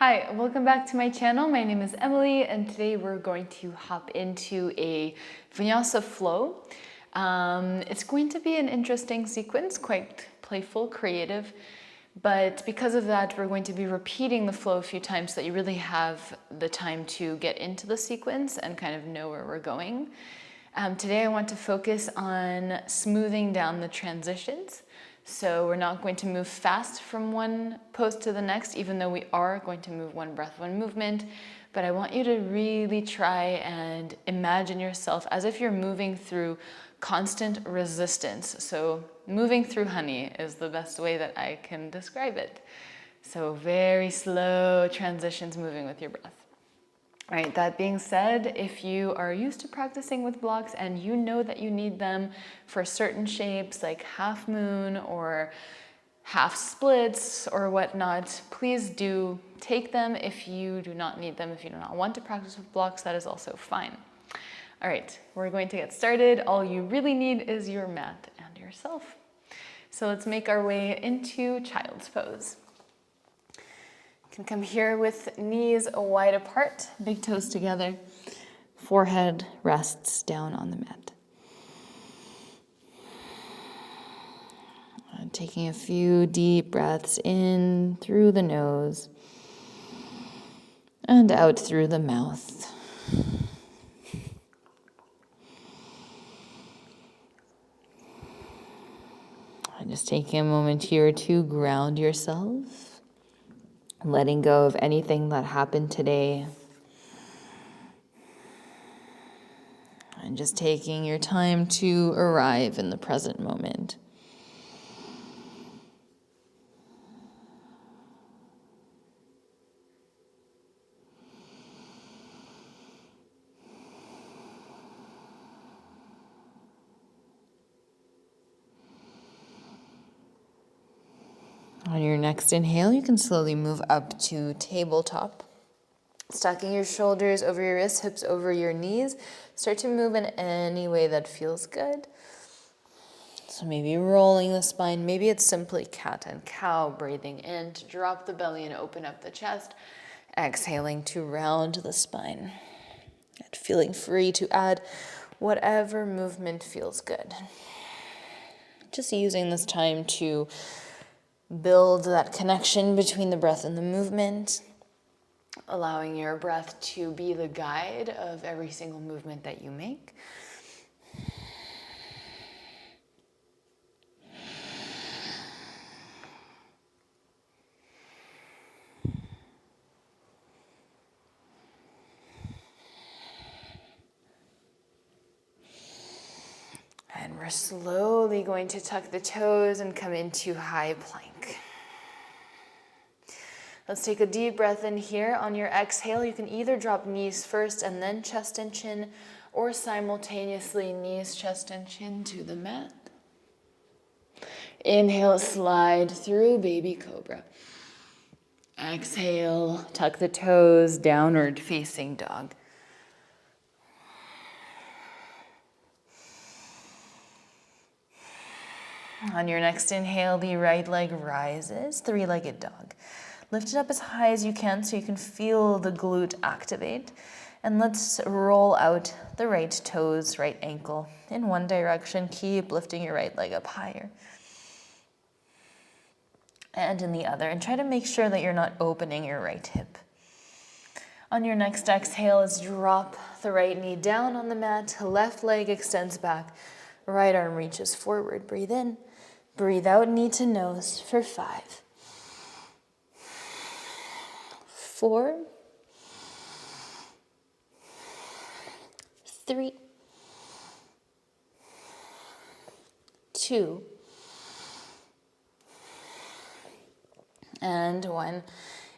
Hi, welcome back to my channel. My name is Emily, and today we're going to hop into a Vinyasa flow. It's going to be an interesting sequence, quite playful, creative, but because of that, we're going to be repeating the flow a few times so that you really have the time to get into the sequence and kind of know where we're going. Today I want to focus on smoothing down the transitions. So we're not going to move fast from one pose to the next, even though we are going to move one breath, one movement. But I want you to really try and imagine yourself as if you're moving through constant resistance. So moving through honey is the best way that I can describe it. So very slow transitions moving with your breath. All right, that being said, if you are used to practicing with blocks and you know that you need them for certain shapes like half moon or half splits or whatnot, please do take them. If you do not need them, if you do not want to practice with blocks, that is also fine. All right, we're going to get started. All you really need is your mat and yourself. So let's make our way into child's pose. You can come here with knees wide apart, big toes together, forehead rests down on the mat. And taking a few deep breaths in through the nose and out through the mouth. And just taking a moment here to ground yourself. Letting go of anything that happened today. And just taking your time to arrive in the present moment. On your next inhale, you can slowly move up to tabletop. Stacking your shoulders over your wrists, hips over your knees. Start to move in any way that feels good. So maybe rolling the spine. Maybe it's simply cat and cow, breathing in to drop the belly and open up the chest. Exhaling to round the spine. And feeling free to add whatever movement feels good. Just using this time to build that connection between the breath and the movement, allowing your breath to be the guide of every single movement that you make. And we're slowly going to tuck the toes and come into high plank. Let's take a deep breath in here. On your exhale, you can either drop knees first and then chest and chin, or simultaneously knees, chest, and chin to the mat. Inhale, slide through baby cobra. Exhale, tuck the toes, downward facing dog. On your next inhale, the right leg rises, three-legged dog. Lift it up as high as you can so you can feel the glute activate. And let's roll out the right toes, right ankle in one direction. Keep lifting your right leg up higher. And in the other. And try to make sure that you're not opening your right hip. On your next exhale, let's drop the right knee down on the mat. Left leg extends back. Right arm reaches forward. Breathe in. Breathe out, knee to nose for 5, 4, 3, 2, and 1.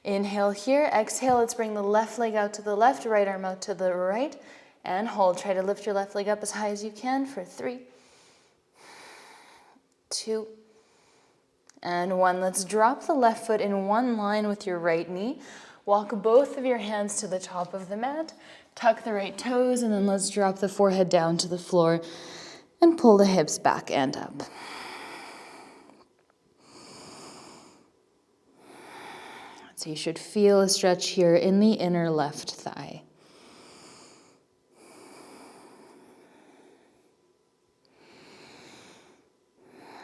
Inhale here, exhale, let's bring the left leg out to the left, right arm out to the right, and hold. Try to lift your left leg up as high as you can for 3, 2, and 1. Let's drop the left foot in one line with your right knee. Walk both of your hands to the top of the mat. Tuck the right toes, and then let's drop the forehead down to the floor and pull the hips back and up. So you should feel a stretch here in the inner left thigh.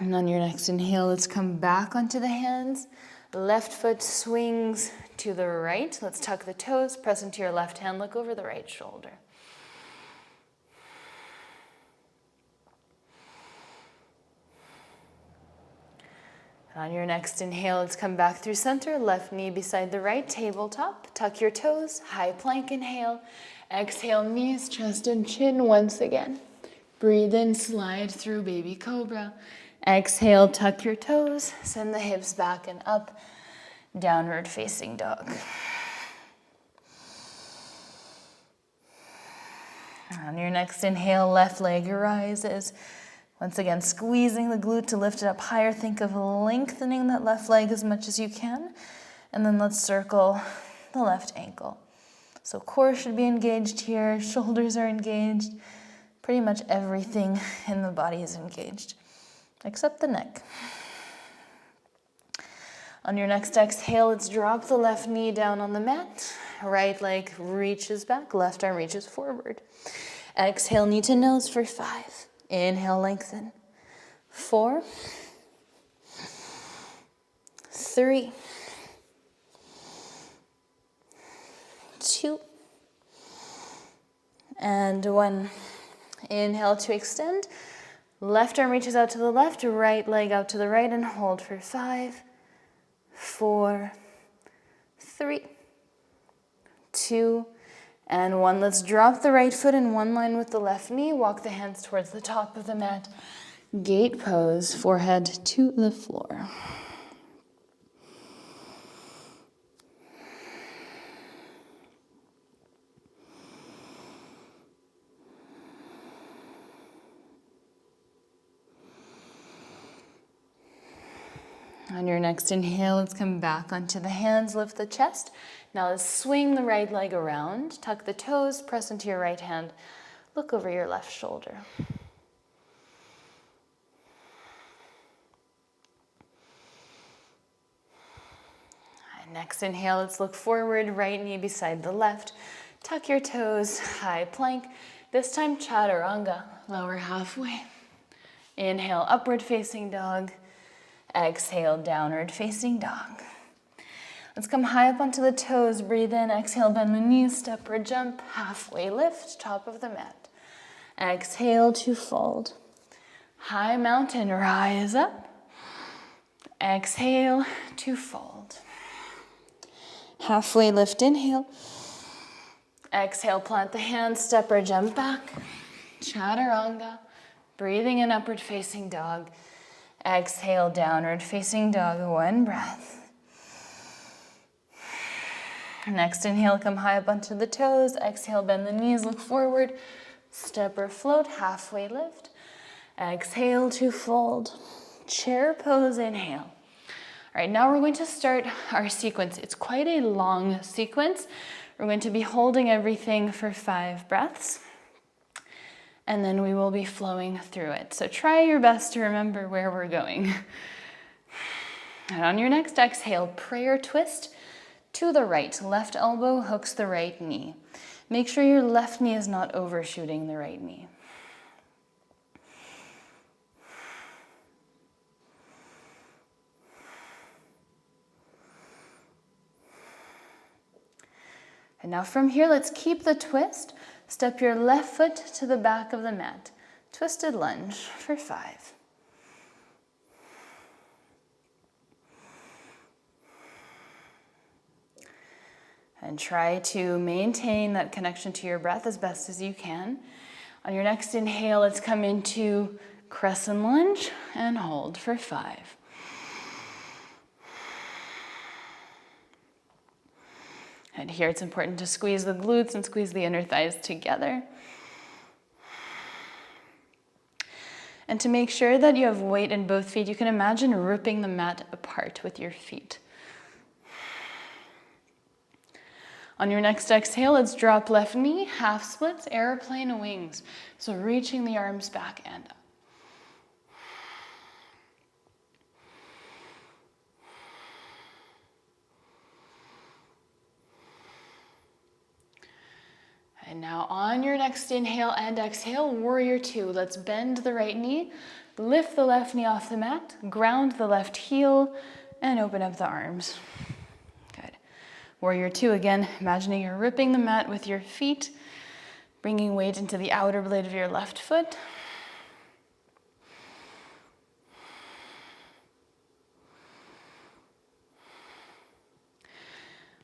And on your next inhale, let's come back onto the hands. Left foot swings to the right. Let's tuck the toes, press into your left hand, look over the right shoulder. On your next inhale, let's come back through center, left knee beside the right, tabletop. Tuck your toes, high plank inhale. Exhale, knees, chest and chin once again. Breathe in, slide through baby cobra. Exhale, tuck your toes, send the hips back and up, downward facing dog. On your next inhale, left leg rises. Once again, squeezing the glute to lift it up higher. Think of lengthening that left leg as much as you can. And then let's circle the left ankle. So core should be engaged here, shoulders are engaged. Pretty much everything in the body is engaged, except the neck. On your next exhale, let's drop the left knee down on the mat. Right leg reaches back, left arm reaches forward. Exhale, knee to nose for 5. Inhale, lengthen. 4, 3, 2, and 1. Inhale to extend. Left arm reaches out to the left, right leg out to the right, and hold for 5, 4, 3, 2, and 1. Let's drop the right foot in one line with the left knee. Walk the hands towards the top of the mat. Gate pose, forehead to the floor. On your next inhale, let's come back onto the hands, lift the chest. Now let's swing the right leg around, tuck the toes, press into your right hand, look over your left shoulder. And next inhale, let's look forward, right knee beside the left, tuck your toes, high plank. This time chaturanga, lower halfway. Inhale, upward facing dog. Exhale, downward facing dog. Let's come high up onto the toes. Breathe in. Exhale, bend the knees, step or jump. Halfway lift, top of the mat. Exhale to fold. High mountain, rise up. Exhale to fold. Halfway lift, inhale. Exhale, plant the hands, step or jump back. Chaturanga. Breathing in, upward facing dog. Exhale, downward facing dog. 1 breath. Next inhale, come high up onto the toes. Exhale, bend the knees, look forward. Step or float, halfway lift. Exhale to fold. Chair pose, inhale. All right, now we're going to start our sequence. It's quite a long sequence. We're going to be holding everything for 5 breaths, and then we will be flowing through it. So try your best to remember where we're going. And on your next exhale, prayer twist to the right. Left elbow hooks the right knee. Make sure your left knee is not overshooting the right knee. And now from here, let's keep the twist. Step your left foot to the back of the mat. Twisted lunge for 5. And try to maintain that connection to your breath as best as you can. On your next inhale, let's come into crescent lunge and hold for 5. And here it's important to squeeze the glutes and squeeze the inner thighs together. And to make sure that you have weight in both feet, you can imagine ripping the mat apart with your feet. On your next exhale, let's drop left knee, half splits, airplane wings. So reaching the arms back and up. And now on your next inhale and exhale, warrior two. Let's bend the right knee, lift the left knee off the mat, ground the left heel, and open up the arms. Good. Warrior two again, imagining you're ripping the mat with your feet, bringing weight into the outer blade of your left foot.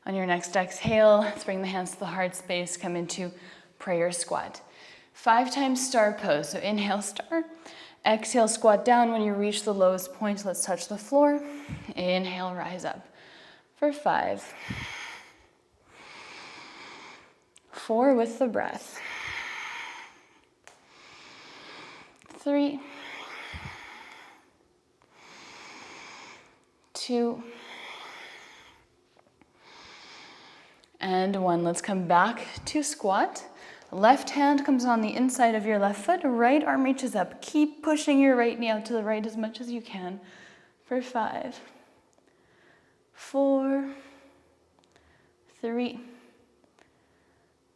On your next exhale, let's bring the hands to the heart space, come into prayer squat. 5 times star pose, so inhale star, exhale squat down. When you reach the lowest point, let's touch the floor. Inhale, rise up for 5. 4 with the breath. 3, 2, and 1. Let's come back to squat. Left hand comes on the inside of your left foot. Right arm reaches up. Keep pushing your right knee out to the right as much as you can for 5, 4, 3,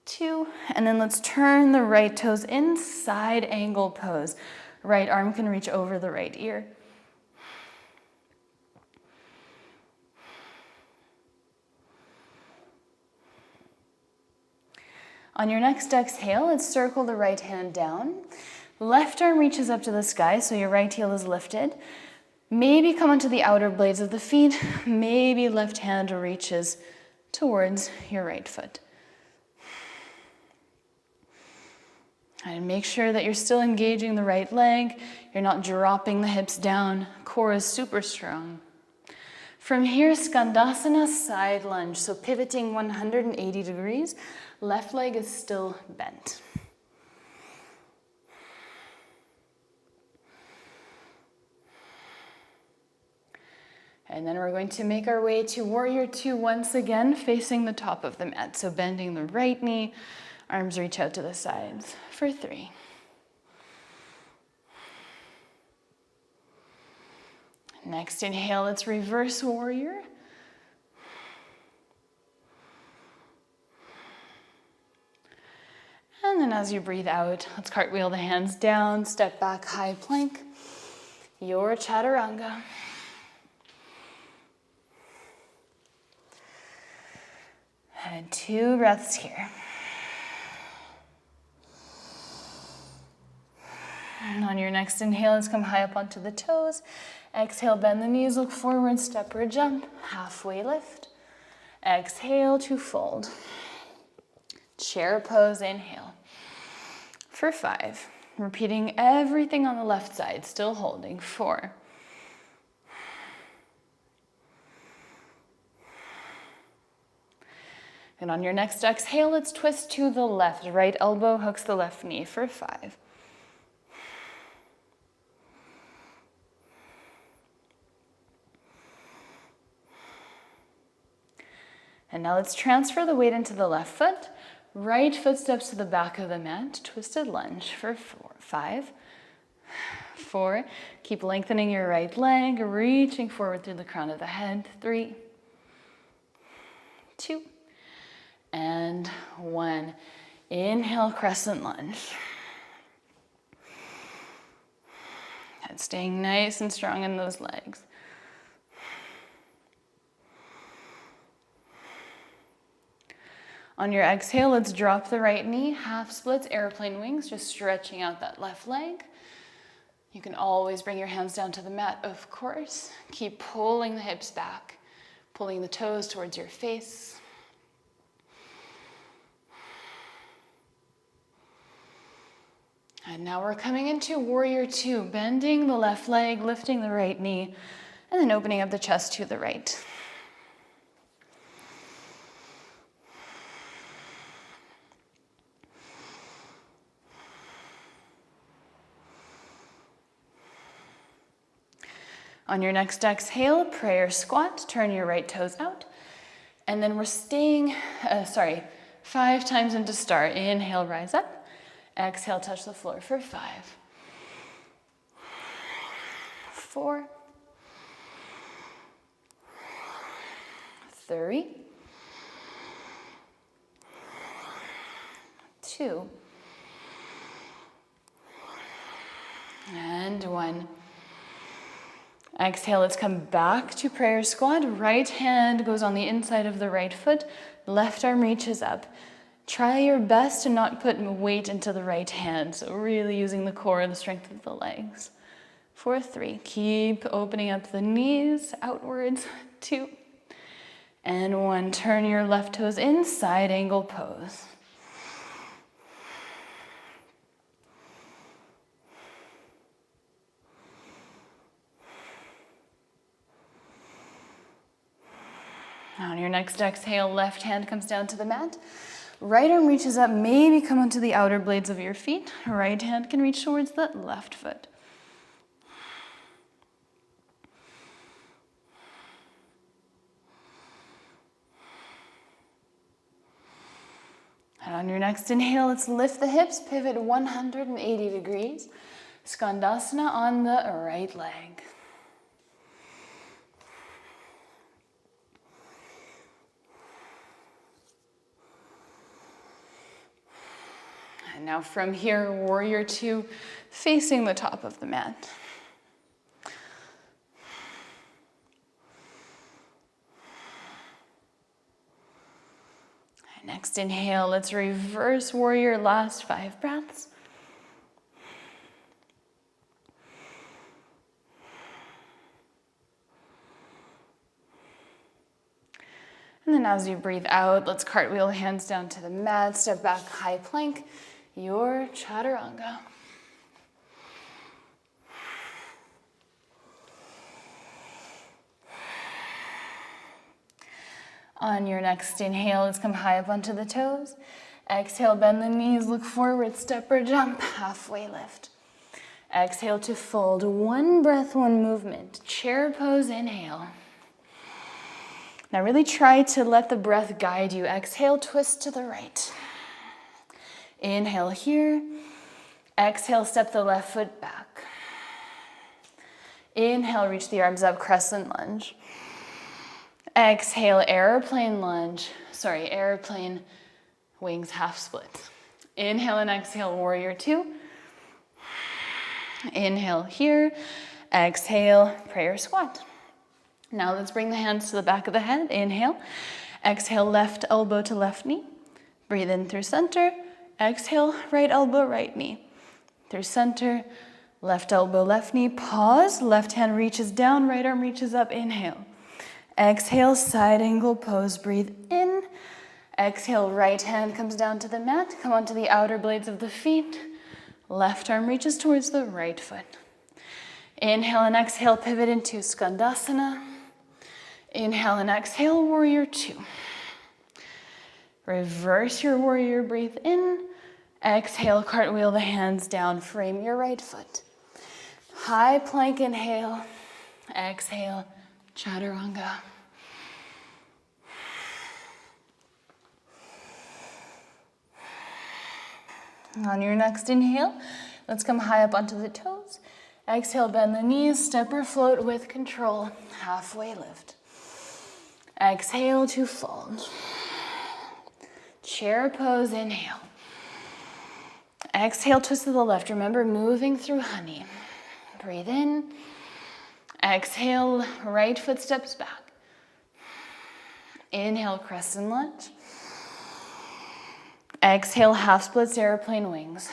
2, and then let's turn the right toes in, side angle pose. Right arm can reach over the right ear. On your next exhale, let's circle the right hand down. Left arm reaches up to the sky, so your right heel is lifted. Maybe come onto the outer blades of the feet. Maybe left hand reaches towards your right foot. And make sure that you're still engaging the right leg. You're not dropping the hips down. Core is super strong. From here, Skandasana, side lunge. So pivoting 180 degrees. Left leg is still bent. And then we're going to make our way to warrior two once again, facing the top of the mat. So bending the right knee, arms reach out to the sides for 3. Next inhale, let's reverse warrior. And then as you breathe out, let's cartwheel the hands down, step back, high plank, your chaturanga. And 2 breaths here. And on your next inhale, let's come high up onto the toes. Exhale, bend the knees, look forward, step or jump, halfway lift. Exhale to fold. Chair pose, inhale for 5. Repeating everything on the left side, still holding. 4. And on your next exhale, let's twist to the left. Right elbow hooks the left knee for 5. And now let's transfer the weight into the left foot. Right foot steps to the back of the mat. Twisted lunge for 5, 4. Keep lengthening your right leg, reaching forward through the crown of the head. 3, 2, and 1. Inhale, crescent lunge. And staying nice and strong in those legs. On your exhale, let's drop the right knee, half splits, airplane wings, just stretching out that left leg. You can always bring your hands down to the mat, of course. Keep pulling the hips back, pulling the toes towards your face. And now we're coming into warrior two, bending the left leg, lifting the right knee, and then opening up the chest to the right. On your next exhale, prayer squat, turn your right toes out. And then we're staying, 5 times into star. Inhale, rise up. Exhale, touch the floor for 5, 4, 3, 2. And 1. Exhale, let's come back to prayer squat. Right hand goes on the inside of the right foot. Left arm reaches up. Try your best to not put weight into the right hand. So really using the core and the strength of the legs. For 3. Keep opening up the knees outwards. 2. And 1. Turn your left toes in, side angle pose. On your next exhale, left hand comes down to the mat. Right arm reaches up, maybe come onto the outer blades of your feet. Right hand can reach towards the left foot. And on your next inhale, let's lift the hips, pivot 180 degrees. Skandasana on the right leg. And now from here, warrior 2, facing the top of the mat. And next inhale, let's reverse warrior, last 5 breaths. And then as you breathe out, let's cartwheel hands down to the mat, step back, high plank, your chaturanga. On your next inhale, let's come high up onto the toes. Exhale, bend the knees, look forward, step or jump, halfway lift. Exhale to fold, 1 breath, 1 movement. Chair pose, inhale. Now really try to let the breath guide you. Exhale, twist to the right. Inhale here. Exhale, step the left foot back. Inhale, reach the arms up, crescent lunge. Exhale, airplane lunge. Airplane wings half split. Inhale and exhale, warrior 2. Inhale here. Exhale, prayer squat. Now let's bring the hands to the back of the head. Inhale. Exhale, left elbow to left knee. Breathe in through center. Exhale, right elbow, right knee. Through center, left elbow, left knee. Pause. Left hand reaches down, right arm reaches up. Inhale. Exhale, side angle pose. Breathe in. Exhale, right hand comes down to the mat. Come onto the outer blades of the feet. Left arm reaches towards the right foot. Inhale and exhale, pivot into Skandasana. Inhale and exhale, warrior 2. Reverse your warrior, breathe in. Exhale, cartwheel the hands down, frame your right foot. High plank, inhale. Exhale, chaturanga. On your next inhale, let's come high up onto the toes. Exhale, bend the knees, step or float with control. Halfway lift. Exhale to fold. Chair pose, inhale. Exhale, twist to the left. Remember, moving through honey. Breathe in. Exhale, right foot steps back. Inhale, crescent lunge. Exhale, half splits, airplane wings.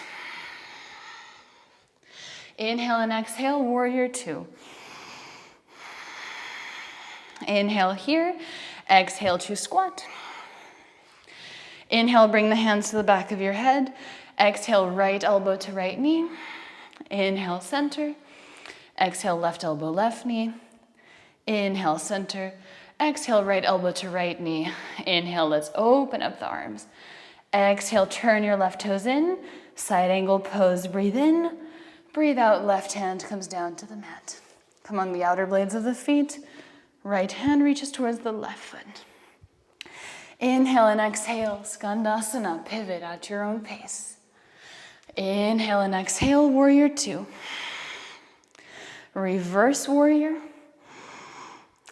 Inhale and exhale, warrior 2. Inhale here. Exhale to squat. Inhale, bring the hands to the back of your head. Exhale, right elbow to right knee. Inhale, center. Exhale, left elbow, left knee. Inhale, center. Exhale, right elbow to right knee. Inhale, let's open up the arms. Exhale, turn your left toes in. Side angle pose, breathe in. Breathe out, left hand comes down to the mat. Come on the outer blades of the feet. Right hand reaches towards the left foot. Inhale and exhale, Skandasana, pivot at your own pace. Inhale and exhale, warrior 2. Reverse warrior.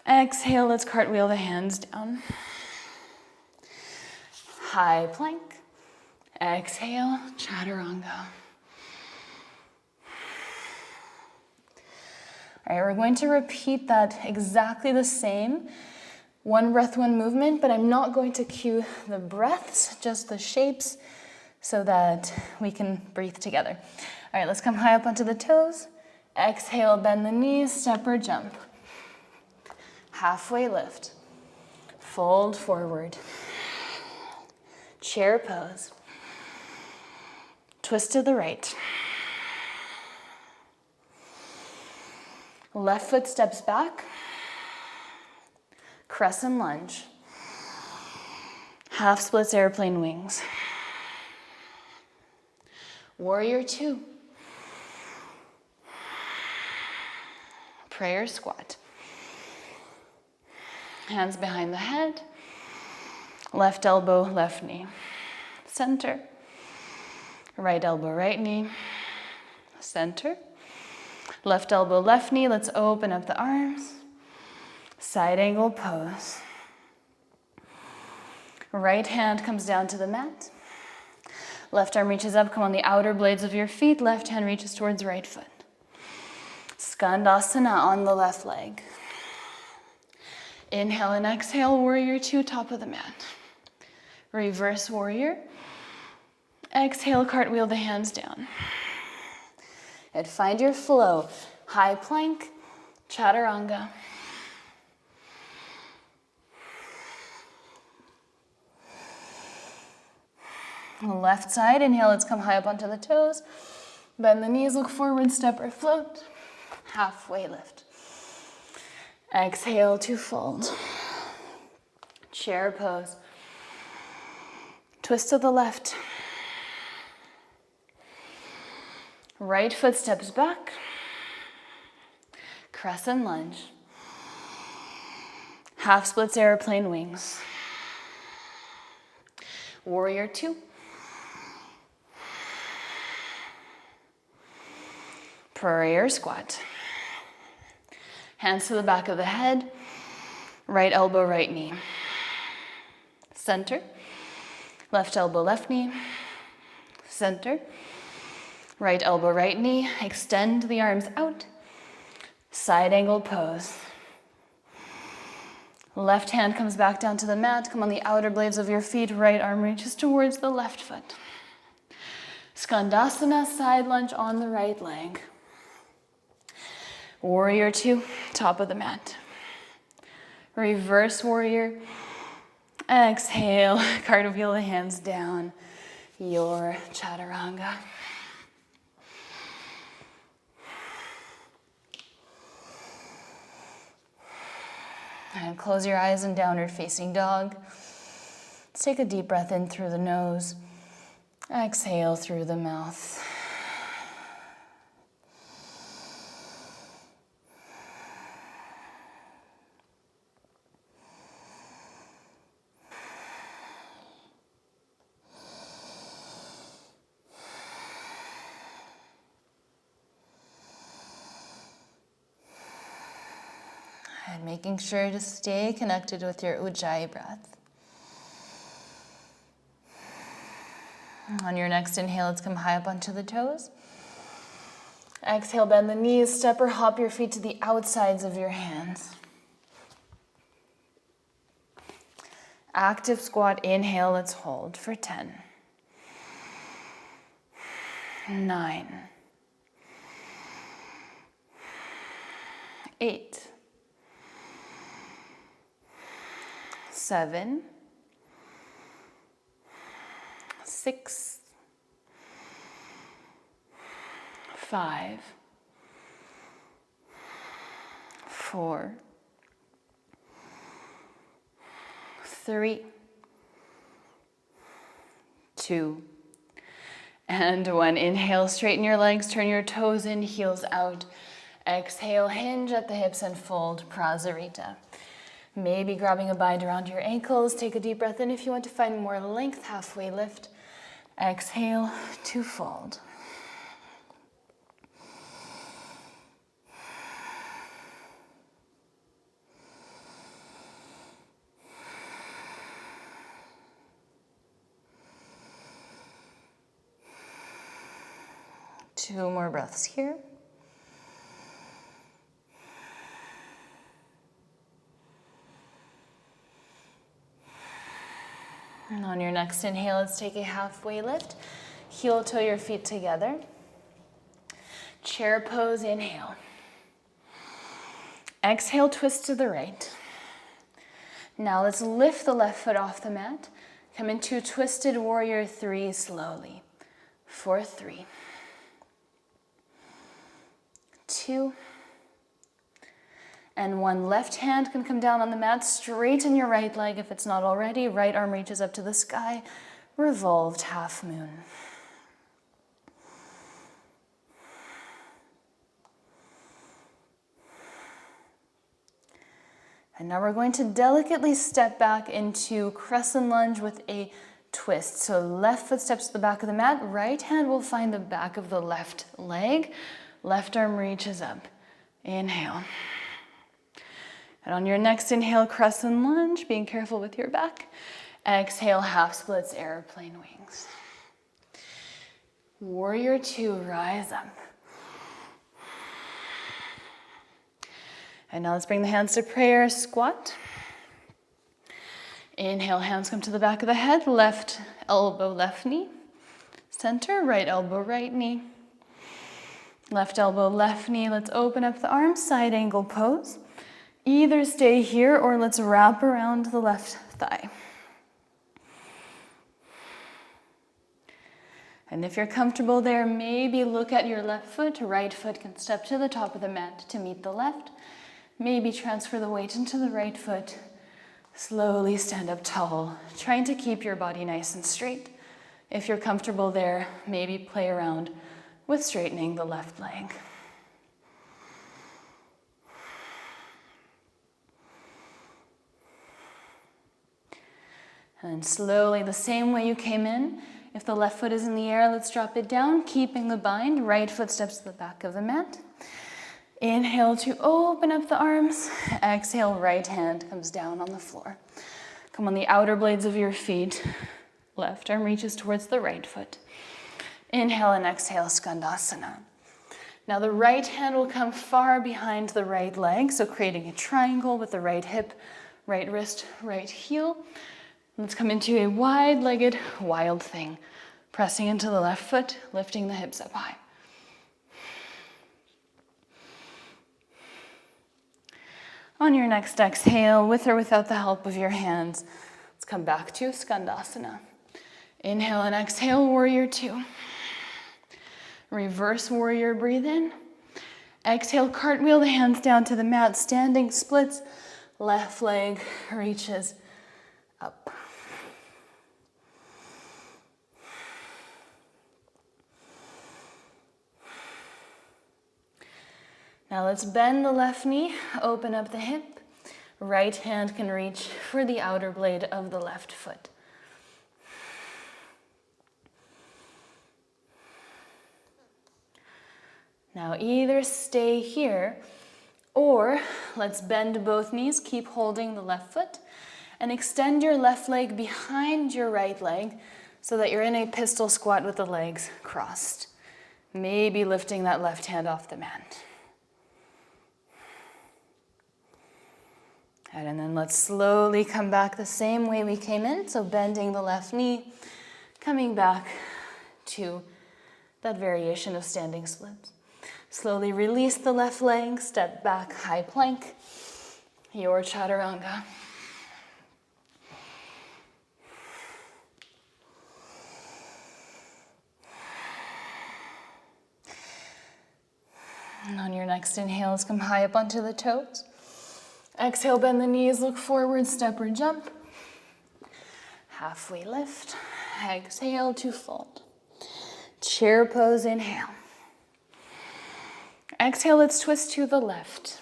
Exhale, let's cartwheel the hands down. High plank. Exhale, chaturanga. All right, we're going to repeat that exactly the same. One breath, one movement, but I'm not going to cue the breaths, just the shapes, so that we can breathe together. All right, let's come high up onto the toes. Exhale, bend the knees, step or jump. Halfway lift. Fold forward. Chair pose. Twist to the right. Left foot steps back. Crescent lunge. Half splits airplane wings. Warrior two. Prayer squat. Hands behind the head. Left elbow, left knee. Center. Right elbow, right knee. Center. Left elbow, left knee. Let's open up the arms. Side angle pose. Right hand comes down to the mat. Left arm reaches up, come on the outer blades of your feet. Left hand reaches towards right foot. Skandasana on the left leg. Inhale and exhale, warrior two, top of the mat. Reverse warrior. Exhale, cartwheel the hands down. And find your flow. High plank, chaturanga. Left side, inhale, let's come high up onto the toes. Bend the knees, look forward, step or float. Halfway lift. Exhale to fold. Chair pose. Twist to the left. Right foot steps back. Crescent lunge. Half splits airplane wings. Warrior two. Prayer squat. Hands to the back of the head. Right elbow, right knee. Center. Left elbow, left knee. Center. Right elbow, right knee. Extend the arms out. Side angle pose. Left hand comes back down to the mat. Come on the outer blades of your feet. Right arm reaches towards the left foot. Skandasana, side lunge on the right leg. Warrior two, top of the mat. Reverse warrior. Exhale, cartwheel the hands down. Your chaturanga. And close your eyes in downward facing dog. Let's take a deep breath in through the nose. Exhale through the mouth. And making sure to stay connected with your Ujjayi breath. On your next inhale, let's come high up onto the toes. Exhale, bend the knees, step or hop your feet to the outsides of your hands. Active squat, inhale, let's hold for 10. 9. 8. 7, 6, 5, 4, 3, 2, and 1. Inhale, straighten your legs, turn your toes in, heels out. Exhale, hinge at the hips and fold, Prasarita. Maybe grabbing a bind around your ankles. Take a deep breath in if you want to find more length. Halfway lift. Exhale to fold. 2 more breaths here. And on your next inhale, let's take a halfway lift. Heel toe your feet together. Chair pose, inhale. Exhale, twist to the right. Now let's lift the left foot off the mat. Come into twisted warrior 3 slowly. 4, 3. 2. And 1. Left hand can come down on the mat. Straighten your right leg if it's not already. Right arm reaches up to the sky. Revolved half moon. And now we're going to delicately step back into crescent lunge with a twist. So left foot steps to the back of the mat. Right hand will find the back of the left leg. Left arm reaches up. Inhale. And on your next inhale, crescent lunge, being careful with your back. Exhale, half splits, airplane wings. Warrior 2, rise up. And now let's bring the hands to prayer, squat. Inhale, hands come to the back of the head, left elbow, left knee. Center, right elbow, right knee. Left elbow, left knee. Let's open up the arms, side angle pose. Either stay here or let's wrap around the left thigh. And if you're comfortable there, maybe look at your left foot. Right foot can step to the top of the mat to meet the left. Maybe transfer the weight into the right foot. Slowly stand up tall, trying to keep your body nice and straight. If you're comfortable there, maybe play around with straightening the left leg. And slowly, the same way you came in, if the left foot is in the air, let's drop it down, keeping the bind. Right foot steps to the back of the mat. Inhale to open up the arms. Exhale, right hand comes down on the floor. Come on the outer blades of your feet. Left arm reaches towards the right foot. Inhale and exhale, Skandasana. Now the right hand will come far behind the right leg, so creating a triangle with the right hip, right wrist, right heel. Let's come into a wide-legged wild thing. Pressing into the left foot, lifting the hips up high. On your next exhale, with or without the help of your hands, let's come back to Skandasana. Inhale and exhale, warrior 2. Reverse warrior, breathe in. Exhale, cartwheel the hands down to the mat, standing splits. Left leg reaches up. Now let's bend the left knee, open up the hip. Right hand can reach for the outer blade of the left foot. Now either stay here or let's bend both knees, keep holding the left foot and extend your left leg behind your right leg so that you're in a pistol squat with the legs crossed. Maybe lifting that left hand off the mat. And then let's slowly come back the same way we came in. So bending the left knee, coming back to that variation of standing splits. Slowly release the left leg, step back, high plank, your chaturanga. And on your next inhale, let's come high up onto the toes. Exhale, bend the knees, look forward, step or jump. Halfway lift. Exhale to fold. Chair pose, inhale. Exhale, let's twist to the left.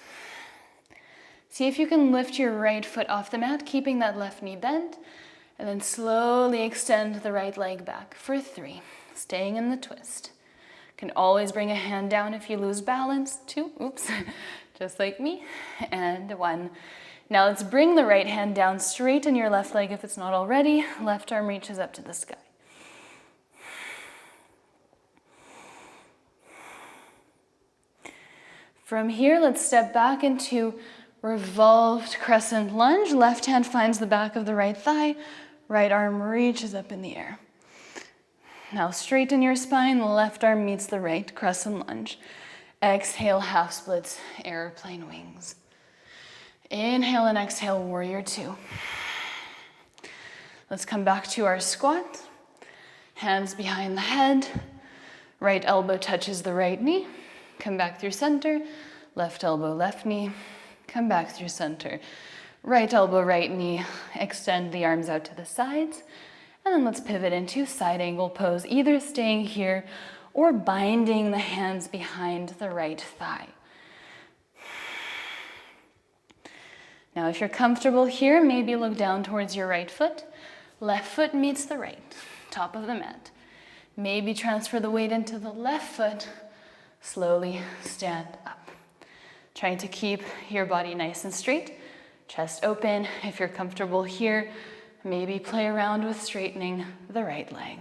See if you can lift your right foot off the mat, keeping that left knee bent, and then slowly extend the right leg back for 3, staying in the twist. Can always bring a hand down if you lose balance. 2, oops. Just like me, and 1. Now let's bring the right hand down, straighten your left leg if it's not already. Left arm reaches up to the sky. From here, let's step back into revolved crescent lunge. Left hand finds the back of the right thigh. Right arm reaches up in the air. Now straighten your spine. Left arm meets the right, crescent lunge. Exhale, half splits, airplane wings. Inhale and exhale, warrior two. Let's come back to our squat. Hands behind the head. Right elbow touches the right knee. Come back through center. Left elbow, left knee. Come back through center. Right elbow, right knee. Extend the arms out to the sides. And then let's pivot into side angle pose, either staying here or binding the hands behind the right thigh. Now, if you're comfortable here, maybe look down towards your right foot. Left foot meets the right, top of the mat. Maybe transfer the weight into the left foot. Slowly stand up. Trying to keep your body nice and straight. Chest open. If you're comfortable here, maybe play around with straightening the right leg.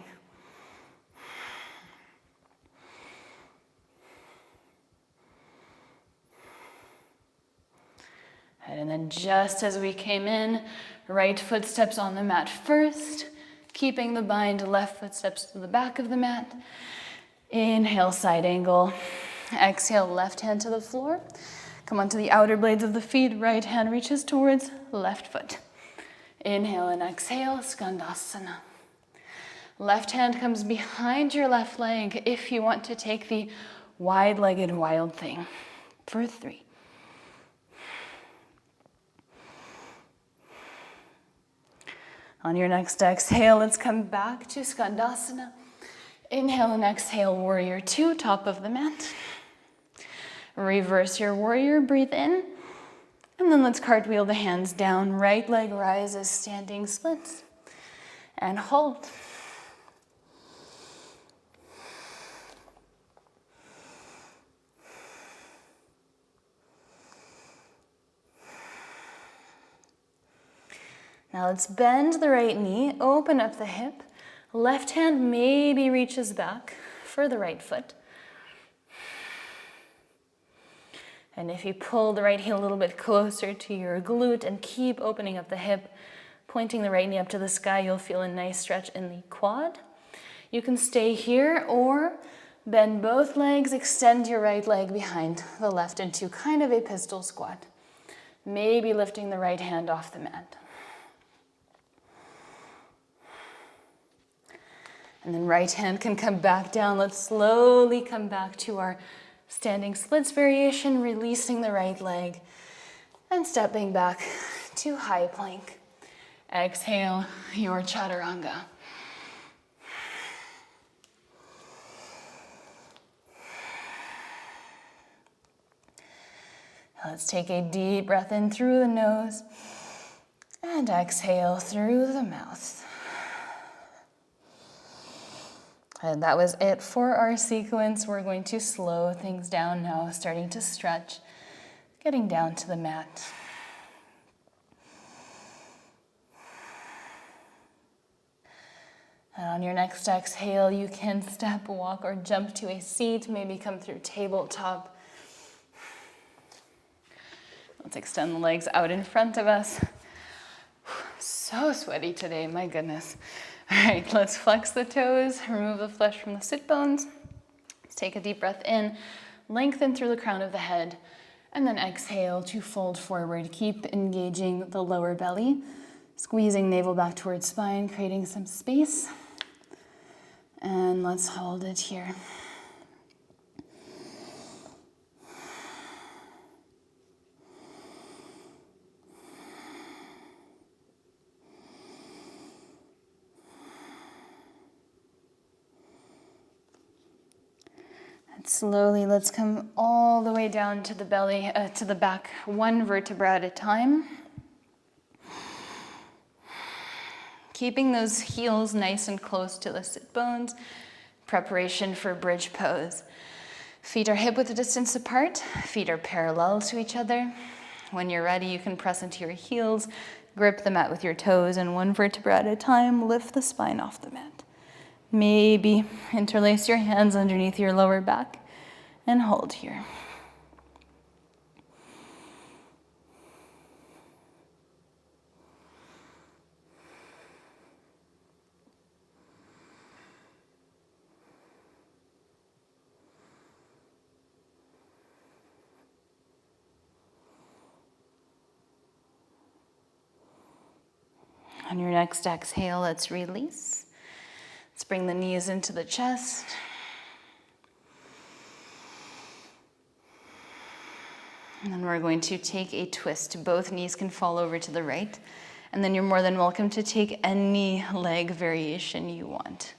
And then just as we came in, right foot steps on the mat first, keeping the bind, left foot steps to the back of the mat. Inhale, side angle. Exhale, left hand to the floor. Come onto the outer blades of the feet, right hand reaches towards left foot. Inhale and exhale, Skandasana. Left hand comes behind your left leg if you want to take the wide-legged wild thing for 3. On your next exhale, let's come back to Skandasana. Inhale and exhale, warrior two, top of the mat. Reverse your warrior, breathe in. And then let's cartwheel the hands down. Right leg rises, standing splits. And hold. Now let's bend the right knee, open up the hip. Left hand maybe reaches back for the right foot. And if you pull the right heel a little bit closer to your glute and keep opening up the hip, pointing the right knee up to the sky, you'll feel a nice stretch in the quad. You can stay here or bend both legs, extend your right leg behind the left into kind of a pistol squat. Maybe lifting the right hand off the mat. And then right hand can come back down. Let's slowly come back to our standing splits variation, releasing the right leg and stepping back to high plank. Exhale, your chaturanga. Let's take a deep breath in through the nose and exhale through the mouth. And that was it for our sequence. We're going to slow things down now, starting to stretch, getting down to the mat. And on your next exhale, you can step, walk, or jump to a seat, maybe come through tabletop. Let's extend the legs out in front of us. So sweaty today, my goodness. All right, let's flex the toes, remove the flesh from the sit bones. Let's take a deep breath in, lengthen through the crown of the head, and then exhale to fold forward. Keep engaging the lower belly, squeezing navel back towards spine, creating some space. And let's hold it here. Slowly, let's come all the way down to the belly, to the back, one vertebra at a time. Keeping those heels nice and close to the sit bones. Preparation for bridge pose. Feet are hip-width distance apart. Feet are parallel to each other. When you're ready, you can press into your heels, grip the mat with your toes, and one vertebra at a time, lift the spine off the mat. Maybe interlace your hands underneath your lower back and hold here. On your next exhale, let's release. Let's bring the knees into the chest. And then we're going to take a twist. Both knees can fall over to the right. And then you're more than welcome to take any leg variation you want.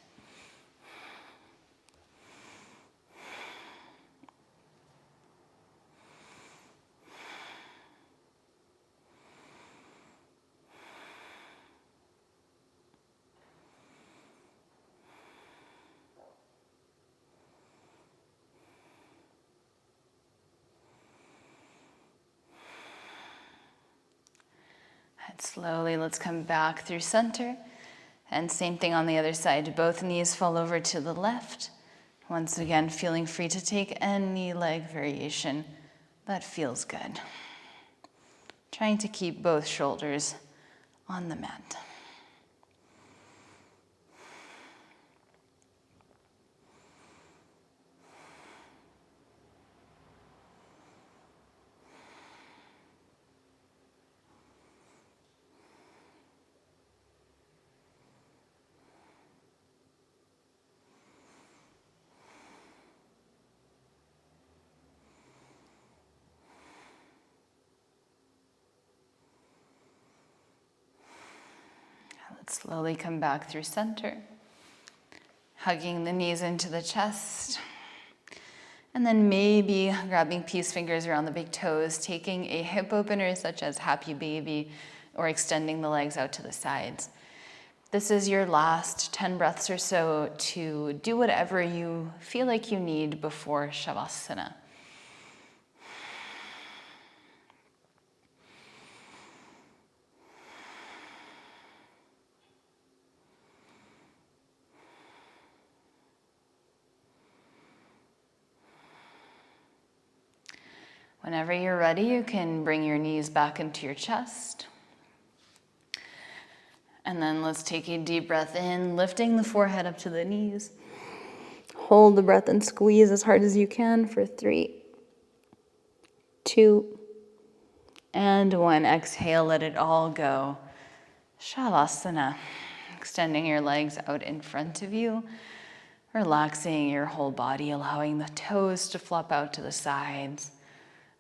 And slowly, let's come back through center. And same thing on the other side. Both knees fall over to the left. Once again, feeling free to take any leg variation that feels good. Trying to keep both shoulders on the mat. Let's slowly come back through center, hugging the knees into the chest, and then maybe grabbing peace fingers around the big toes, taking a hip opener such as happy baby, or extending the legs out to the sides. This is your last 10 breaths or so to do whatever you feel like you need before Savasana. Whenever you're ready, you can bring your knees back into your chest. And then let's take a deep breath in, lifting the forehead up to the knees. Hold the breath and squeeze as hard as you can for 3, 2, and 1. Exhale, let it all go. Shavasana. Extending your legs out in front of you, relaxing your whole body, allowing the toes to flop out to the sides,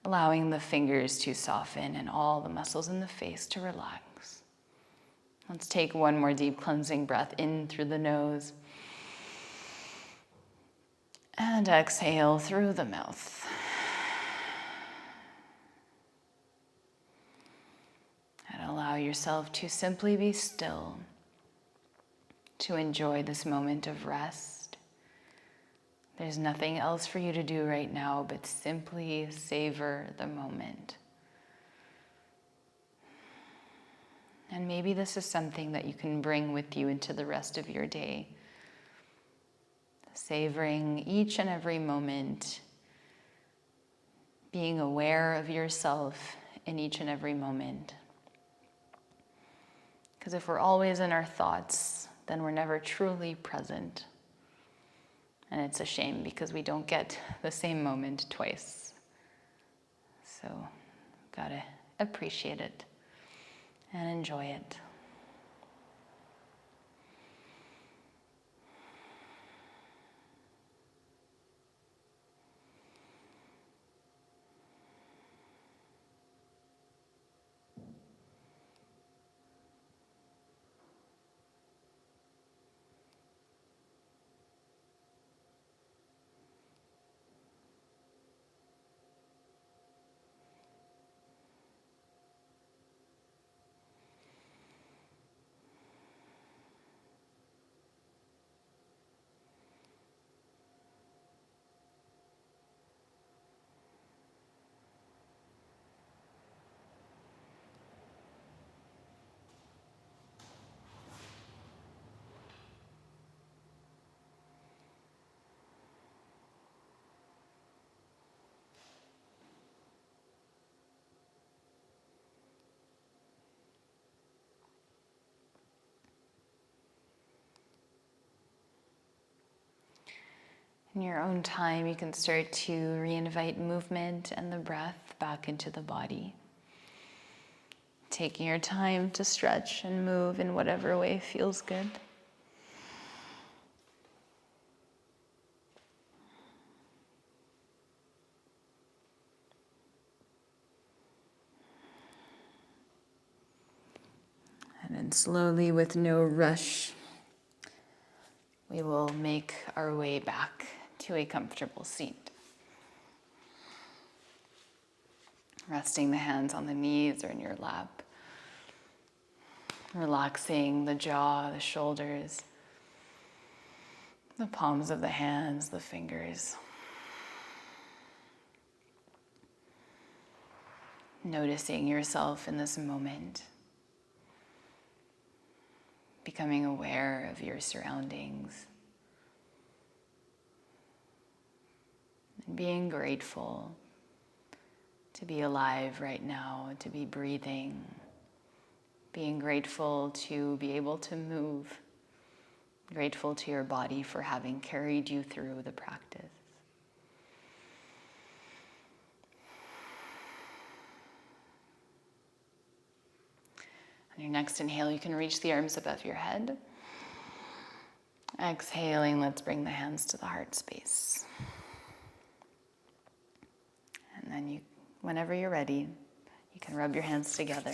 allowing the fingers to soften and all the muscles in the face to relax. Let's take one more deep cleansing breath in through the nose. And exhale through the mouth. And allow yourself to simply be still, to enjoy this moment of rest. There's nothing else for you to do right now but simply savor the moment. And maybe this is something that you can bring with you into the rest of your day. Savoring each and every moment, being aware of yourself in each and every moment. Because if we're always in our thoughts, then we're never truly present. And it's a shame because we don't get the same moment twice. So, gotta appreciate it and enjoy it. In your own time, you can start to reinvite movement and the breath back into the body. Taking your time to stretch and move in whatever way feels good. And then slowly, with no rush, we will make our way back to a comfortable seat. Resting the hands on the knees or in your lap. Relaxing the jaw, the shoulders, the palms of the hands, the fingers. Noticing yourself in this moment. Becoming aware of your surroundings. And being grateful to be alive right now, to be breathing. Being grateful to be able to move. Grateful to your body for having carried you through the practice. On your next inhale, you can reach the arms above your head. Exhaling, let's bring the hands to the heart space. And then whenever you're ready, you can rub your hands together.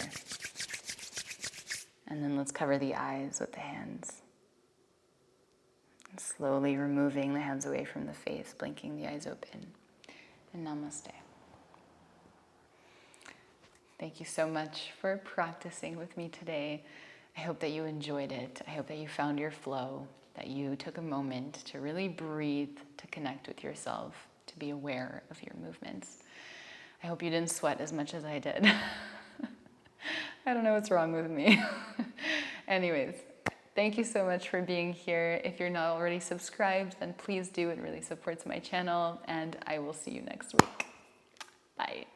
And then let's cover the eyes with the hands. And slowly removing the hands away from the face, blinking the eyes open. And namaste. Thank you so much for practicing with me today. I hope that you enjoyed it. I hope that you found your flow, that you took a moment to really breathe, to connect with yourself, to be aware of your movements. I hope you didn't sweat as much as I did. I don't know what's wrong with me. Anyways, thank you so much for being here. If you're not already subscribed, then please do. It really supports my channel, and I will see you next week. Bye.